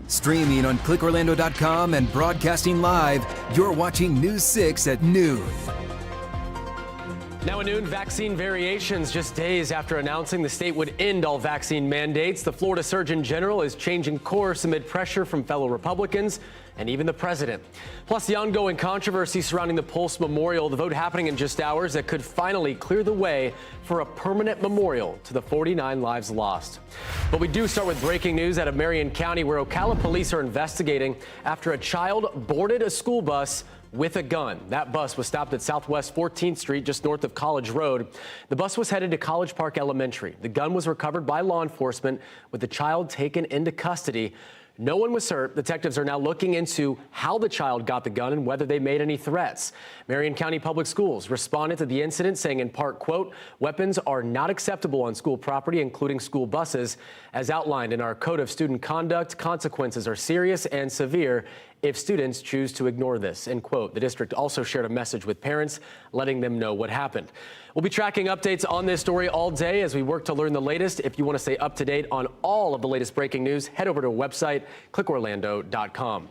Streaming on clickorlando.com and broadcasting live, you're watching News 6 at noon. Now at noon, vaccine variations. Just days after announcing the state would end all vaccine mandates, the Florida Surgeon General is changing course amid pressure from fellow Republicans and even the president. Plus, the ongoing controversy surrounding the Pulse Memorial, the vote happening in just hours that could finally clear the way for a permanent memorial to the 49 lives lost. But we do start with breaking news out of Marion County, where Ocala police are investigating after a child boarded a school bus with a gun. That bus was stopped at Southwest 14th Street, just north of College Road. The bus was headed to College Park Elementary. The gun was recovered by law enforcement, with the child taken into custody. No one was hurt. Detectives are now looking into how the child got the gun and whether they made any threats. Marion County Public Schools responded to the incident, saying in part, quote, "Weapons are not acceptable on school property, including school buses. As outlined in our Code of Student Conduct, consequences are serious and severe if students choose to ignore this," end quote. The district also shared a message with parents, letting them know what happened. We'll be tracking updates on this story all day as we work to learn the latest. If you want to stay up to date on all of the latest breaking news, head over to our website, clickorlando.com.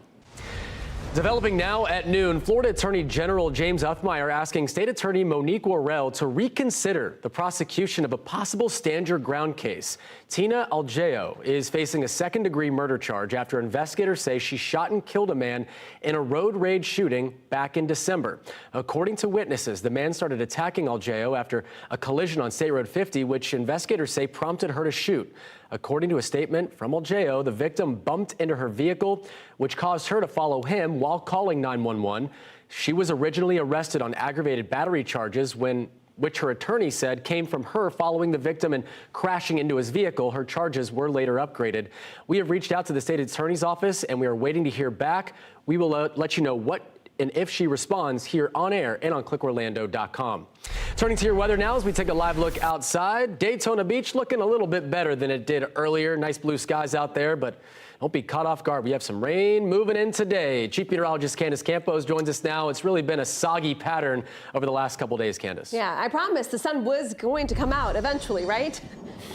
Developing now at noon, Florida Attorney General James Uthmeier asking State Attorney Monique Worrell to reconsider the prosecution of a possible stand your ground case. Tina Algeo is facing a second-degree murder charge after investigators say she shot and killed a man in a road rage shooting back in December. According to witnesses, the man started attacking Algeo after a collision on State Road 50, which investigators say prompted her to shoot. According to a statement from Algeo, the victim bumped into her vehicle, which caused her to follow him while calling 911. She was originally arrested on aggravated battery charges, which her attorney said came from her following the victim and crashing into his vehicle. Her charges were later upgraded. We have reached out to the state attorney's office, and we are waiting to hear back. We will let you know what and if she responds here on air and on clickorlando.com. Turning to your weather now as we take a live look outside. Daytona Beach looking a little bit better than it did earlier. Nice blue skies out there, but don't be caught off guard. We have some rain moving in today. Chief Meteorologist Candace Campos joins us now. It's really been a soggy pattern over the last couple days, Candace. Yeah, I promised the sun was going to come out eventually, right?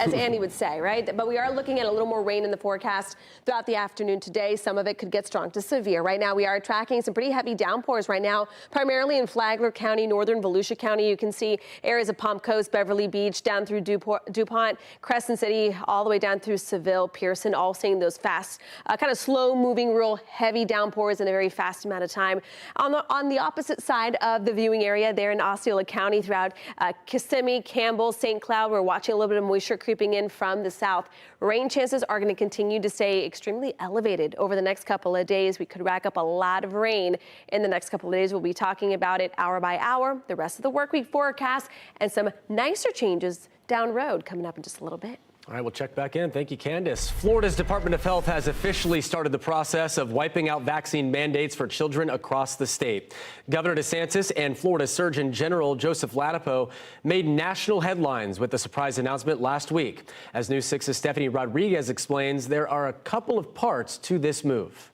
As Annie would say, right? But we are looking at a little more rain in the forecast throughout the afternoon today. Some of it could get strong to severe. Right now, we are tracking some pretty heavy downpours right now, primarily in Flagler County, northern Volusia County. You can see areas of Palm Coast, Beverly Beach, down through DuPont, Crescent City, all the way down through Seville, Pearson, all seeing those fast, kind of slow-moving, real heavy downpours in a very fast amount of time. On the opposite side of the viewing area there in Osceola County, throughout Kissimmee, Campbell, St. Cloud, we're watching a little bit of moisture creeping in from the south. Rain chances are going to continue to stay extremely elevated over the next couple of days. We could rack up a lot of rain in the next couple of days. We'll be talking about it hour by hour, the rest of the work week forecast, and some nicer changes down road coming up in just a little bit. All right, we'll check back in. Thank you, Candace. Florida's Department of Health has officially started the process of wiping out vaccine mandates for children across the state. Governor DeSantis and Florida Surgeon General Joseph Ladapo made national headlines with the surprise announcement last week. As News 6's Stephanie Rodriguez explains, there are a couple of parts to this move.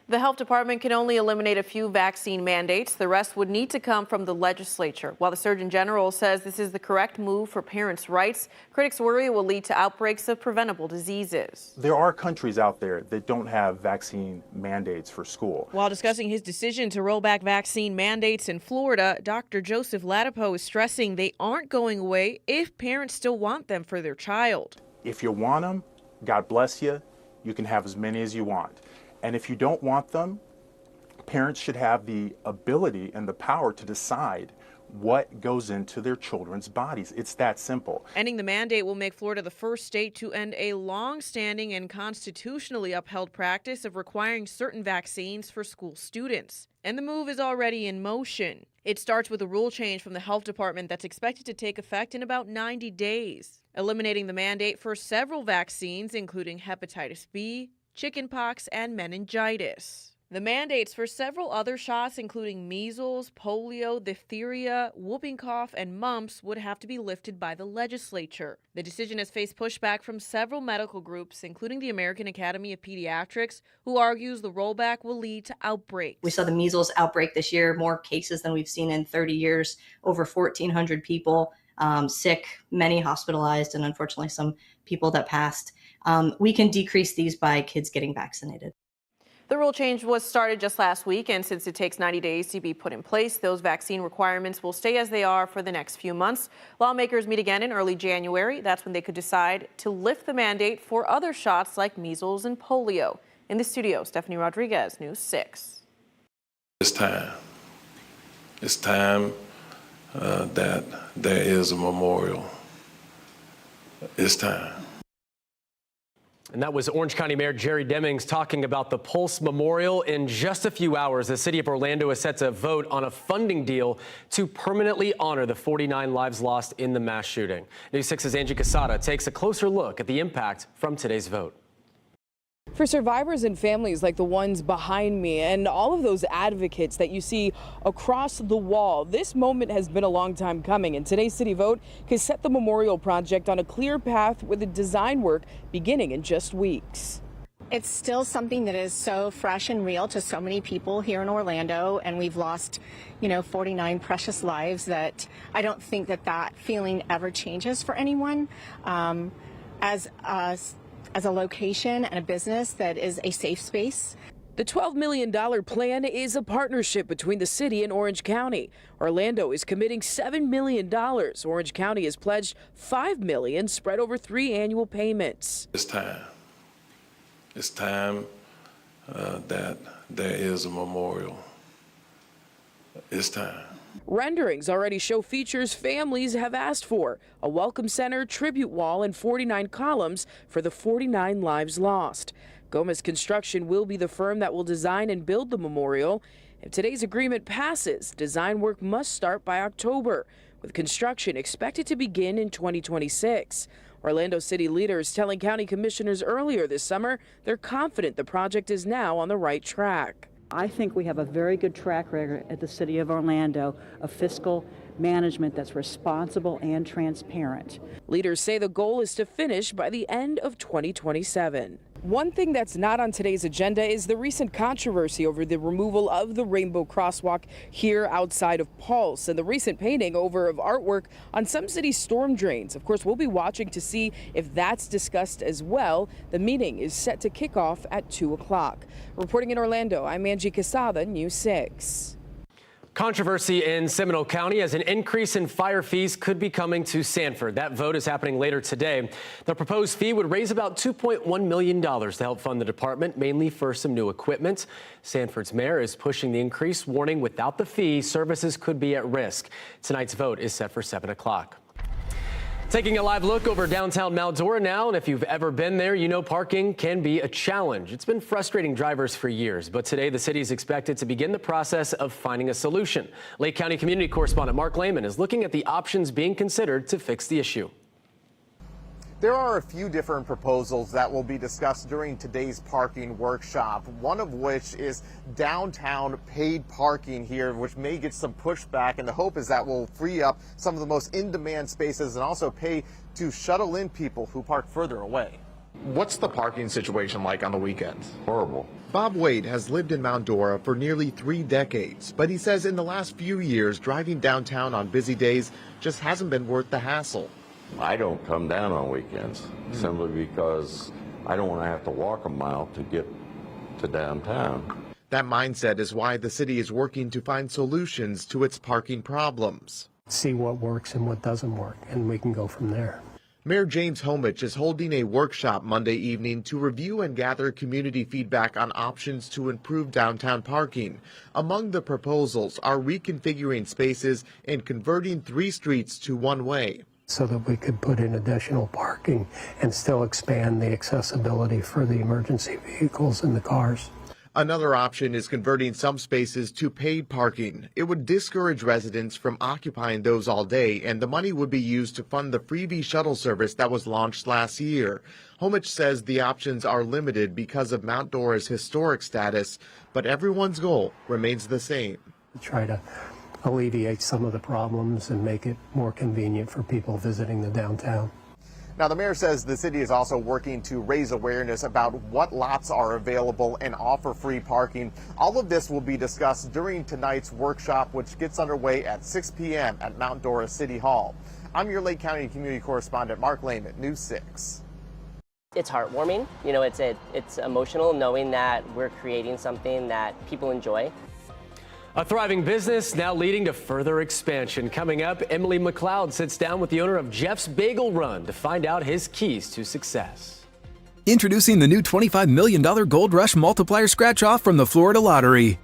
The health department can only eliminate a few vaccine mandates. The rest would need to come from the legislature. While the Surgeon General says this is the correct move for parents' rights, critics worry it will lead to outbreaks of preventable diseases. There are countries out there that don't have vaccine mandates for school. While discussing his decision to roll back vaccine mandates in Florida, Dr. Joseph Ladapo is stressing they aren't going away if parents still want them for their child. If you want them, God bless you, you can have as many as you want. And if you don't want them, parents should have the ability and the power to decide what goes into their children's bodies. It's that simple. Ending the mandate will make Florida the first state to end a long-standing and constitutionally upheld practice of requiring certain vaccines for school students. And the move is already in motion. It starts with a rule change from the health department that's expected to take effect in about 90 days, eliminating the mandate for several vaccines, including hepatitis B, chickenpox, and meningitis. The mandates for several other shots, including measles, polio, diphtheria, whooping cough, and mumps, would have to be lifted by the legislature. The decision has faced pushback from several medical groups, including the American Academy of Pediatrics, who argues the rollback will lead to outbreaks. We saw the measles outbreak this year, more cases than we've seen in 30 years, over 1,400 people sick, many hospitalized, and unfortunately some people that passed. We can decrease these by kids getting vaccinated. The rule change was started just last week, and since it takes 90 days to be put in place, those vaccine requirements will stay as they are for the next few months. Lawmakers meet again in early January. That's when they could decide to lift the mandate for other shots like measles and polio. In the studio, Stephanie Rodriguez, News 6. It's time. It's time that there is a memorial. It's time. And that was Orange County Mayor Jerry Demings talking about the Pulse Memorial. In just a few hours, the city of Orlando is set to vote on a funding deal to permanently honor the 49 lives lost in the mass shooting. News 6's Angie Casada takes a closer look at the impact from today's vote. For survivors and families like the ones behind me and all of those advocates that you see across the wall, this moment has been a long time coming, and today's city vote has set the memorial project on a clear path with the design work beginning in just weeks. It's still something that is so fresh and real to so many people here in Orlando, and we've lost, 49 precious lives that I don't think that feeling ever changes for anyone. As a location and a business that is a safe space. The $12 million plan is a partnership between the city and Orange County. Orlando is committing $7 million. Orange County has pledged $5 million spread over 3 annual payments. It's time. It's time that there is a memorial. It's time. Renderings already show features families have asked for: a welcome center, tribute wall, and 49 columns for the 49 lives lost. Gomez Construction will be the firm that will design and build the memorial. If today's agreement passes, design work must start by October, with construction expected to begin in 2026. Orlando city leaders telling county commissioners earlier this summer they're confident the project is now on the right track. I think we have a very good track record at the City of Orlando of fiscal management that's responsible and transparent. Leaders say the goal is to finish by the end of 2027. One thing that's not on today's agenda is the recent controversy over the removal of the rainbow crosswalk here outside of Pulse and the recent painting over of artwork on some city storm drains. Of course, we'll be watching to see if that's discussed as well. The meeting is set to kick off at 2 o'clock. Reporting in Orlando, I'm Angie Casada, News 6. Controversy in Seminole County as an increase in fire fees could be coming to Sanford. That vote is happening later today. The proposed fee would raise about $2.1 million to help fund the department, mainly for some new equipment. Sanford's mayor is pushing the increase, warning without the fee, services could be at risk. Tonight's vote is set for 7 o'clock. Taking a live look over downtown Mount Dora now, and if you've ever been there, you know parking can be a challenge. It's been frustrating drivers for years, but today the city is expected to begin the process of finding a solution. Lake County community correspondent Mark Lehman is looking at the options being considered to fix the issue. There are a few different proposals that will be discussed during today's parking workshop, one of which is downtown paid parking here, which may get some pushback, and the hope is that will free up some of the most in-demand spaces and also pay to shuttle in people who park further away. What's the parking situation like on the weekends? Horrible. Bob Wade has lived in Mount Dora for nearly 3 decades, but he says in the last few years, driving downtown on busy days just hasn't been worth the hassle. I don't come down on weekends simply because I don't want to have to walk a mile to get to downtown. That mindset is why the city is working to find solutions to its parking problems. See what works and what doesn't work, and we can go from there. Mayor James Homich is holding a workshop Monday evening to review and gather community feedback on options to improve downtown parking. Among the proposals are reconfiguring spaces and converting 3 streets to one-way, so that we could put in additional parking and still expand the accessibility for the emergency vehicles and the cars. Another option is converting some spaces to paid parking. It would discourage residents from occupying those all day, and the money would be used to fund the freebie shuttle service that was launched last year. Homich says the options are limited because of Mount Dora's historic status, but everyone's goal remains the same. Try to alleviate some of the problems and make it more convenient for people visiting the downtown. Now, the mayor says the city is also working to raise awareness about what lots are available and offer free parking. All of this will be discussed during tonight's workshop, which gets underway at 6 p.m. at Mount Dora City Hall. I'm your Lake County community correspondent, Mark Lehman, News 6. It's heartwarming. You know, it's emotional knowing that we're creating something that people enjoy. A thriving business now leading to further expansion. Coming up, Emily McLeod sits down with the owner of Jeff's Bagel Run to find out his keys to success. Introducing the new $25 million Gold Rush Multiplier Scratch-Off from the Florida Lottery.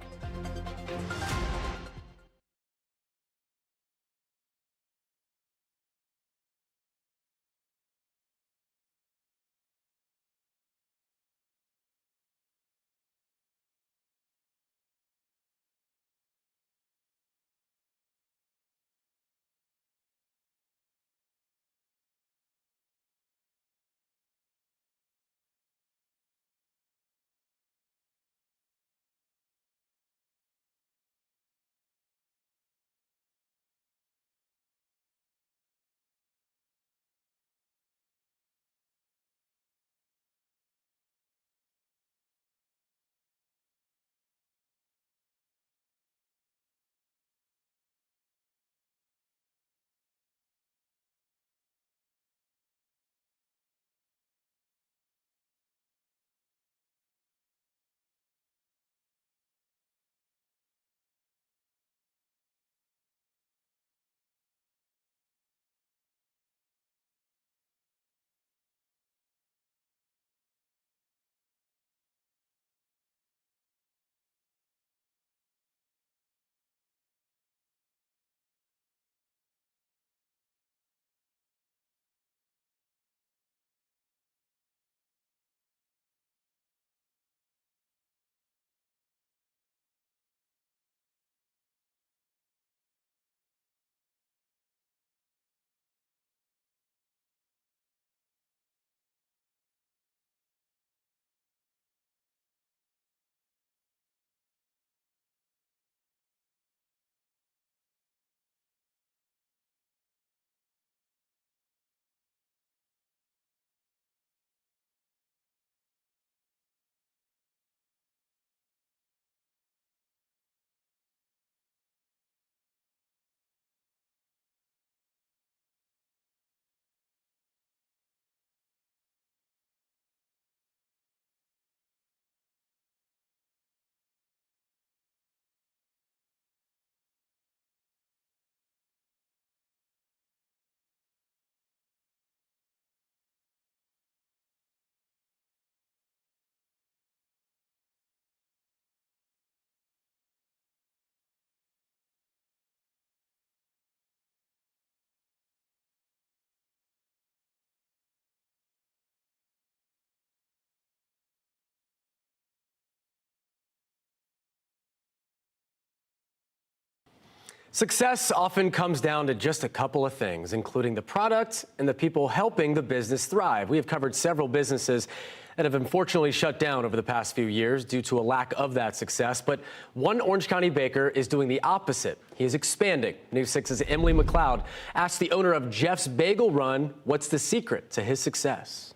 Success often comes down to just a couple of things, including the product and the people helping the business thrive. We have covered several businesses that have unfortunately shut down over the past few years due to a lack of that success. But one Orange County baker is doing the opposite. He is expanding. News 6's Emily McLeod asked the owner of Jeff's Bagel Run what's the secret to his success.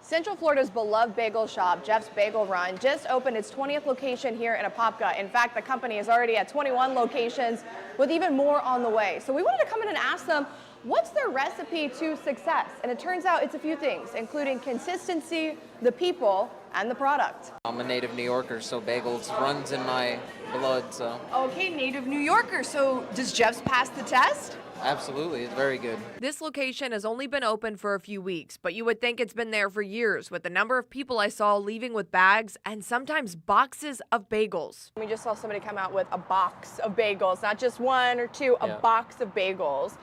Central Florida's beloved bagel shop, Jeff's Bagel Run, just opened its 20th location here in Apopka. In fact, the company is already at 21 locations with even more on the way. So we wanted to come in and ask them, what's their recipe to success? And it turns out it's a few things, including consistency, the people, and the product. I'm a native New Yorker, so bagels runs in my blood, so. Okay, native New Yorker. So does Jeff's pass the test? Absolutely, it's very good. This location has only been open for a few weeks, but you would think it's been there for years with the number of people I saw leaving with bags and sometimes boxes of bagels. We just saw somebody come out with a box of bagels, not just one or two, a box of bagels.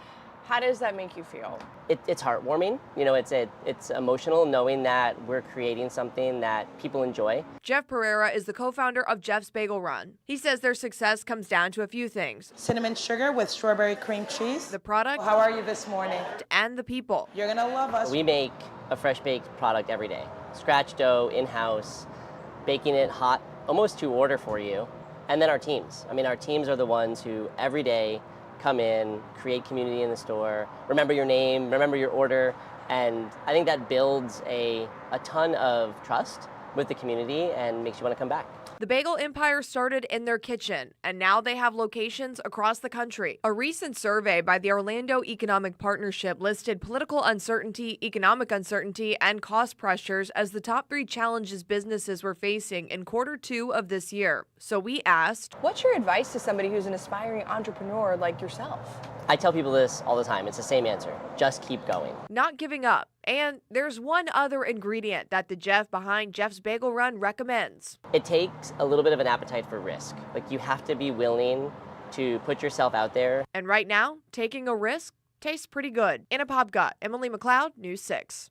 How does that make you feel? It's heartwarming. You know, it's emotional knowing that we're creating something that people enjoy. Jeff Pereira is the co-founder of Jeff's Bagel Run. He says their success comes down to a few things. Cinnamon sugar with strawberry cream cheese. The product. How are you this morning? And the people. You're gonna love us. We make a fresh baked product every day. Scratch dough, in-house, baking it hot, almost to order for you. And then our teams. I mean, our teams are the ones who every day come in, create community in the store, remember your name, remember your order, and I think that builds a ton of trust with the community and makes you want to come back. The Bagel Empire started in their kitchen, and now they have locations across the country. A recent survey by the Orlando Economic Partnership listed political uncertainty, economic uncertainty, and cost pressures as the top 3 challenges businesses were facing in Q2 of this year. So we asked, what's your advice to somebody who's an aspiring entrepreneur like yourself? I tell people this all the time. It's the same answer. Just keep going. Not giving up. And there's one other ingredient that the Jeff behind Jeff's Bagel Run recommends. It takes a little bit of an appetite for risk. Like, you have to be willing to put yourself out there. And right now, taking a risk tastes pretty good. In a Popka, Emily McLeod, News 6.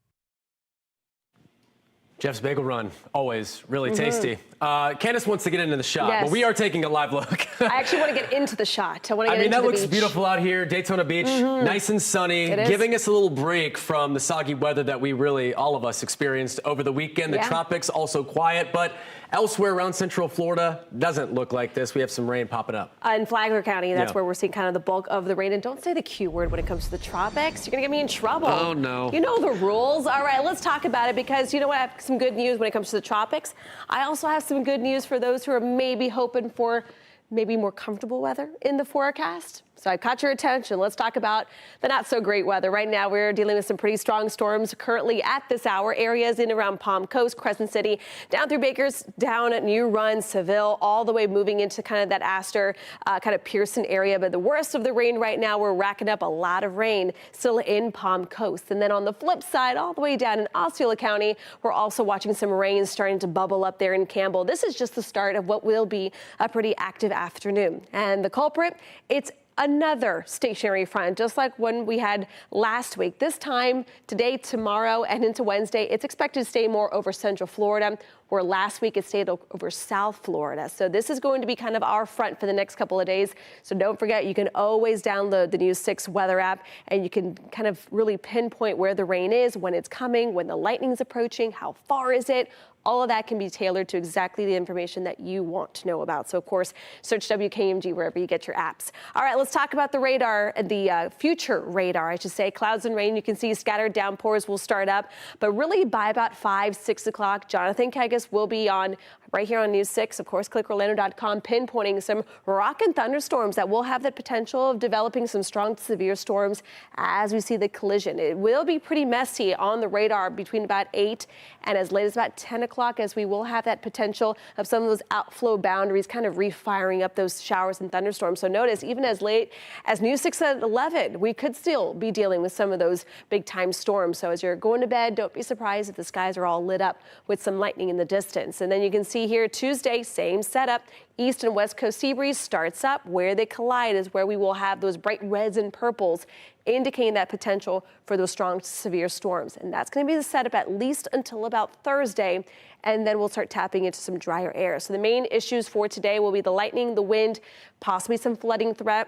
Jeff's Bagel Run, always really tasty. Candace wants to get into the shot, Yes. but we are taking a live look. I actually want to get into the shot. I want to get into that the looks beach. beautiful out here. Daytona Beach, nice and sunny, It is. giving us a little break from the soggy weather that we really, all of us, experienced over the weekend. The Yeah. tropics also quiet, but elsewhere around Central Florida doesn't look like this. We have some rain popping up. In Flagler County, that's Yeah. where we're seeing kind of the bulk of the rain. And don't say the Q word when it comes to the tropics. You're going to get me in trouble. Oh, no. You know the rules. All right, let's talk about it because you know what? I have some good news when it comes to the tropics. I also have some good news for those who are maybe hoping for maybe more comfortable weather in the forecast. So I caught your attention. Let's talk about the not so great weather. Right now, we're dealing with some pretty strong storms currently at this hour. Areas in around Palm Coast, Crescent City, down through Bakers, down at New Run, Seville, all the way moving into kind of that Astor, kind of Pearson area. But the worst of the rain right now, we're racking up a lot of rain still in Palm Coast. And then on the flip side, all the way down in Osceola County, we're also watching some rain starting to bubble up there in Campbell. This is just the start of what will be a pretty active afternoon. And the culprit, it's another stationary front, just like one we had last week. This time, today, tomorrow, and into Wednesday, it's expected to stay more over Central Florida, where last week it stayed over South Florida. So this is going to be kind of our front for the next couple of days. So don't forget, you can always download the News 6 weather app, and you can kind of really pinpoint where the rain is, when it's coming, when the lightning's approaching, how far is it. All of that can be tailored to exactly the information that you want to know about. So, of course, search WKMG wherever you get your apps. All right, let's talk about the radar, the future radar, I should say. Clouds and rain, you can see scattered downpours will start up. But really by about 5, 6 o'clock, Jonathan Kegas will be on right here on News 6, of course, clickorlando.com, pinpointing some rock and thunderstorms that will have the potential of developing some strong to severe storms as we see the collision. It will be pretty messy on the radar between about 8 and as late as about 10 o'clock, as we will have that potential of some of those outflow boundaries kind of refiring up those showers and thunderstorms. So notice, even as late as News 6 at 11, we could still be dealing with some of those big time storms. So as you're going to bed, don't be surprised if the skies are all lit up with some lightning in the distance. And then you can see here Tuesday, same setup. East and west coast sea breeze starts up. Where they collide is where we will have those bright reds and purples, indicating that potential for those strong to severe storms. And that's going to be the setup at least until about Thursday. And then we'll start tapping into some drier air. So the main issues for today will be the lightning, the wind, possibly some flooding threat.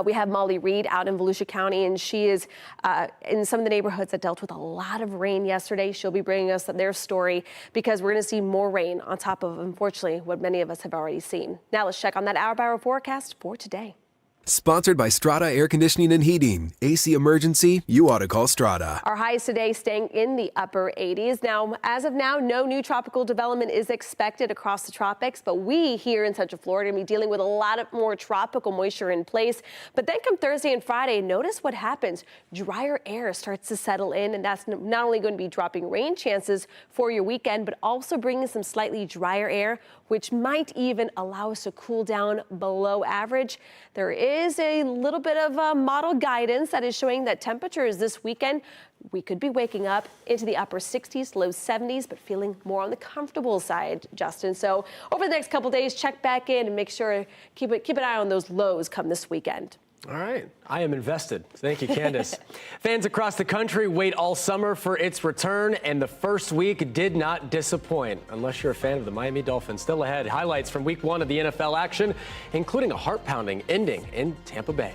We have Molly Reed out in Volusia County, and she is in some of the neighborhoods that dealt with a lot of rain yesterday. She'll be bringing us their story because we're going to see more rain on top of, unfortunately, what many of us have already seen. Now let's check on that hour-by-hour forecast for today. Sponsored by Strata Air Conditioning and Heating. AC emergency, you ought to call Strata. Our highs today staying in the upper 80s. Now, as of now, no new tropical development is expected across the tropics, but we here in Central Florida are going to be dealing with a lot of more tropical moisture in place. But then come Thursday and Friday, notice what happens. Drier air starts to settle in, and that's not only going to be dropping rain chances for your weekend, but also bringing some slightly drier air, which might even allow us to cool down below average. There is a little bit of model guidance that is showing that temperatures this weekend, we could be waking up into the upper 60s, low 70s, but feeling more on the comfortable side, Justin. So over the next couple days, check back in and make sure, keep an eye on those lows come this weekend. All right. I am invested. Thank you, Candace. Fans across the country wait all summer for its return, and the first week did not disappoint, unless you're a fan of the Miami Dolphins. Still ahead, highlights from week 1 of the NFL action, including a heart-pounding ending in Tampa Bay.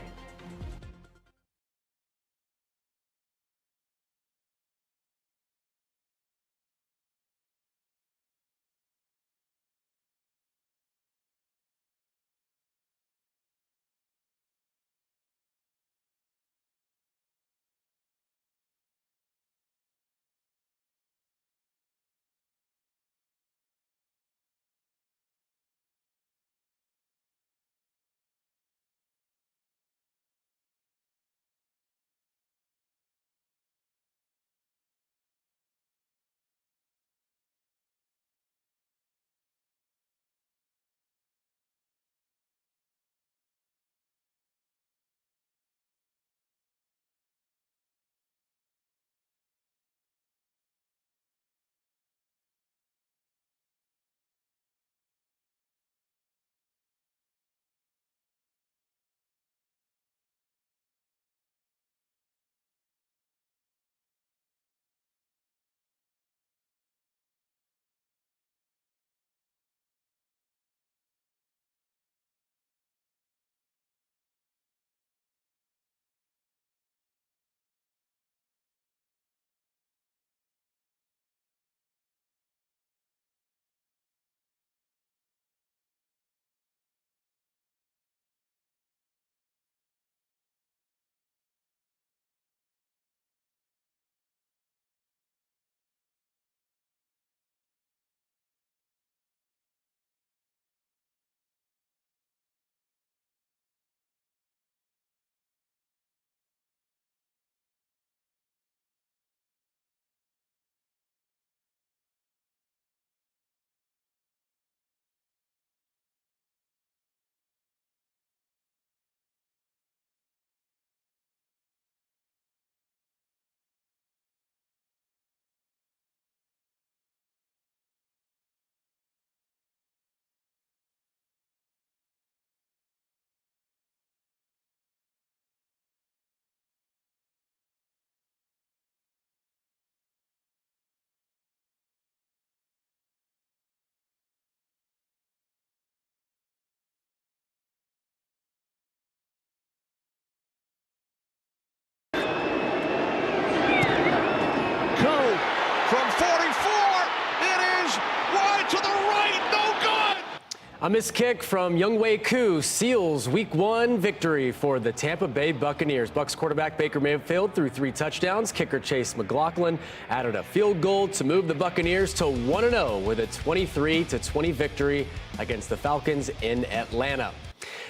A missed kick from Younghoe Koo seals Week 1 victory for the Tampa Bay Buccaneers. Bucs quarterback Baker Mayfield threw 3 touchdowns. Kicker Chase McLaughlin added a field goal to move the Buccaneers to 1-0 with a 23-20 victory against the Falcons in Atlanta.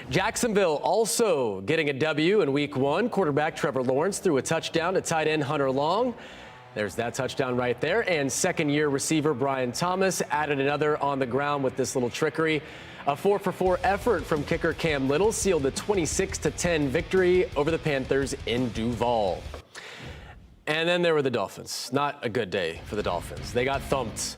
Jacksonville also getting a W in Week 1. Quarterback Trevor Lawrence threw a touchdown to tight end Hunter Long. There's that touchdown right there. And second-year receiver Brian Thomas added another on the ground with this little trickery. A 4-for-4 effort from kicker Cam Little sealed the 26-10 victory over the Panthers in Duval. And then there were the Dolphins. Not a good day for the Dolphins. They got thumped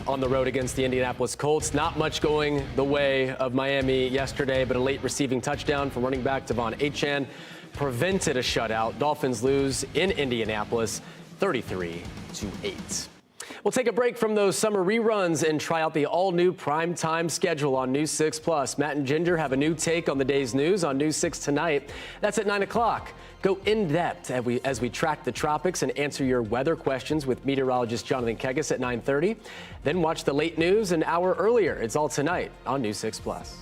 on the road against the Indianapolis Colts. Not much going the way of Miami yesterday, but a late receiving touchdown from running back Devon Achane prevented a shutout. Dolphins lose in Indianapolis 33-8. We'll take a break from those summer reruns and try out the all-new primetime schedule on News 6 Plus. Matt and Ginger have a new take on the day's news on News 6 tonight. That's at 9 o'clock. Go in-depth as we track the tropics and answer your weather questions with meteorologist Jonathan Kegas at 9:30. Then watch the late news an hour earlier. It's all tonight on News 6 Plus.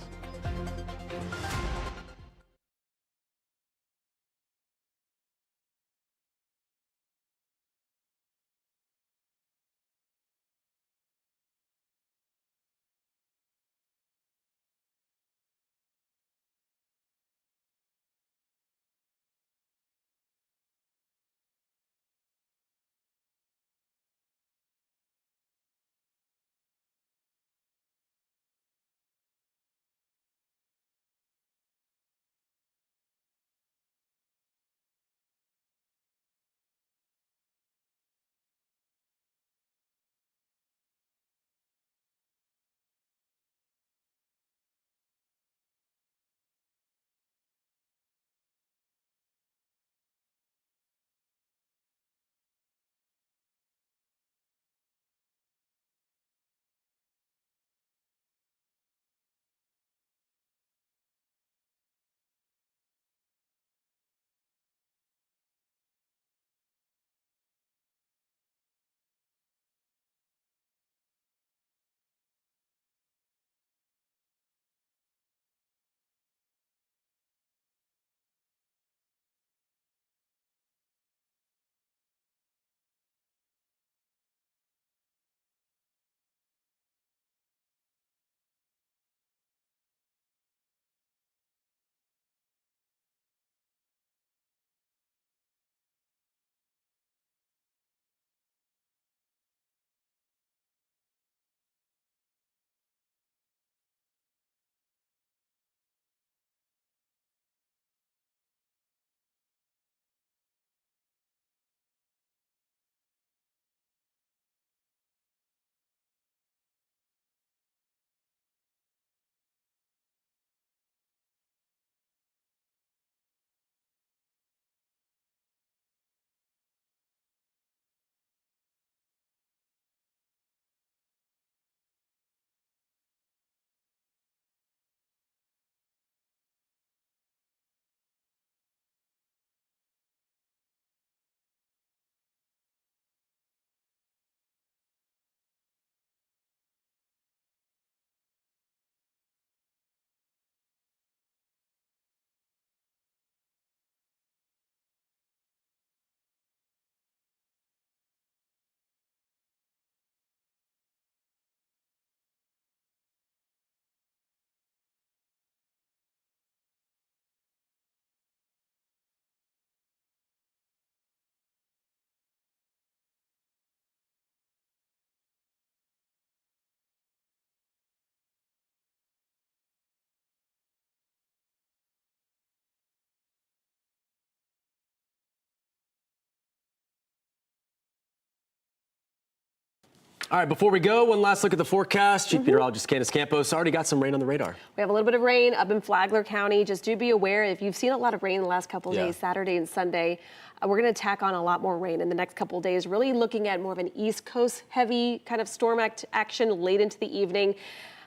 All right, before we go, one last look at the forecast. Chief Meteorologist Candace Campos already got some rain on the radar. We have a little bit of rain up in Flagler County. Just do be aware if you've seen a lot of rain in the last couple of days, Saturday and Sunday, we're going to tack on a lot more rain in the next couple of days, really looking at more of an East Coast heavy kind of storm action late into the evening.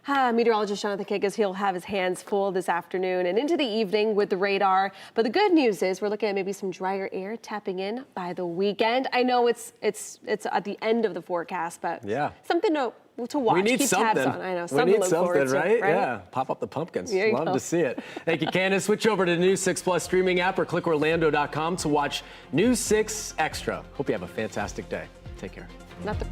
Meteorologist Jonathan Kegas, he'll have his hands full this afternoon and into the evening with the radar. But the good news is we're looking at maybe some drier air tapping in by the weekend. I know it's at the end of the forecast, but something to to watch. We need Keep something. tabs on. I know. We Something need to look forward something, right? to, right? Yeah. Pop up the pumpkins. There you Love go. to see it. Thank you, Candace. Switch over to News 6 Plus streaming app or click Orlando.com to watch News 6 Extra. Hope you have a fantastic day. Take care. Not the.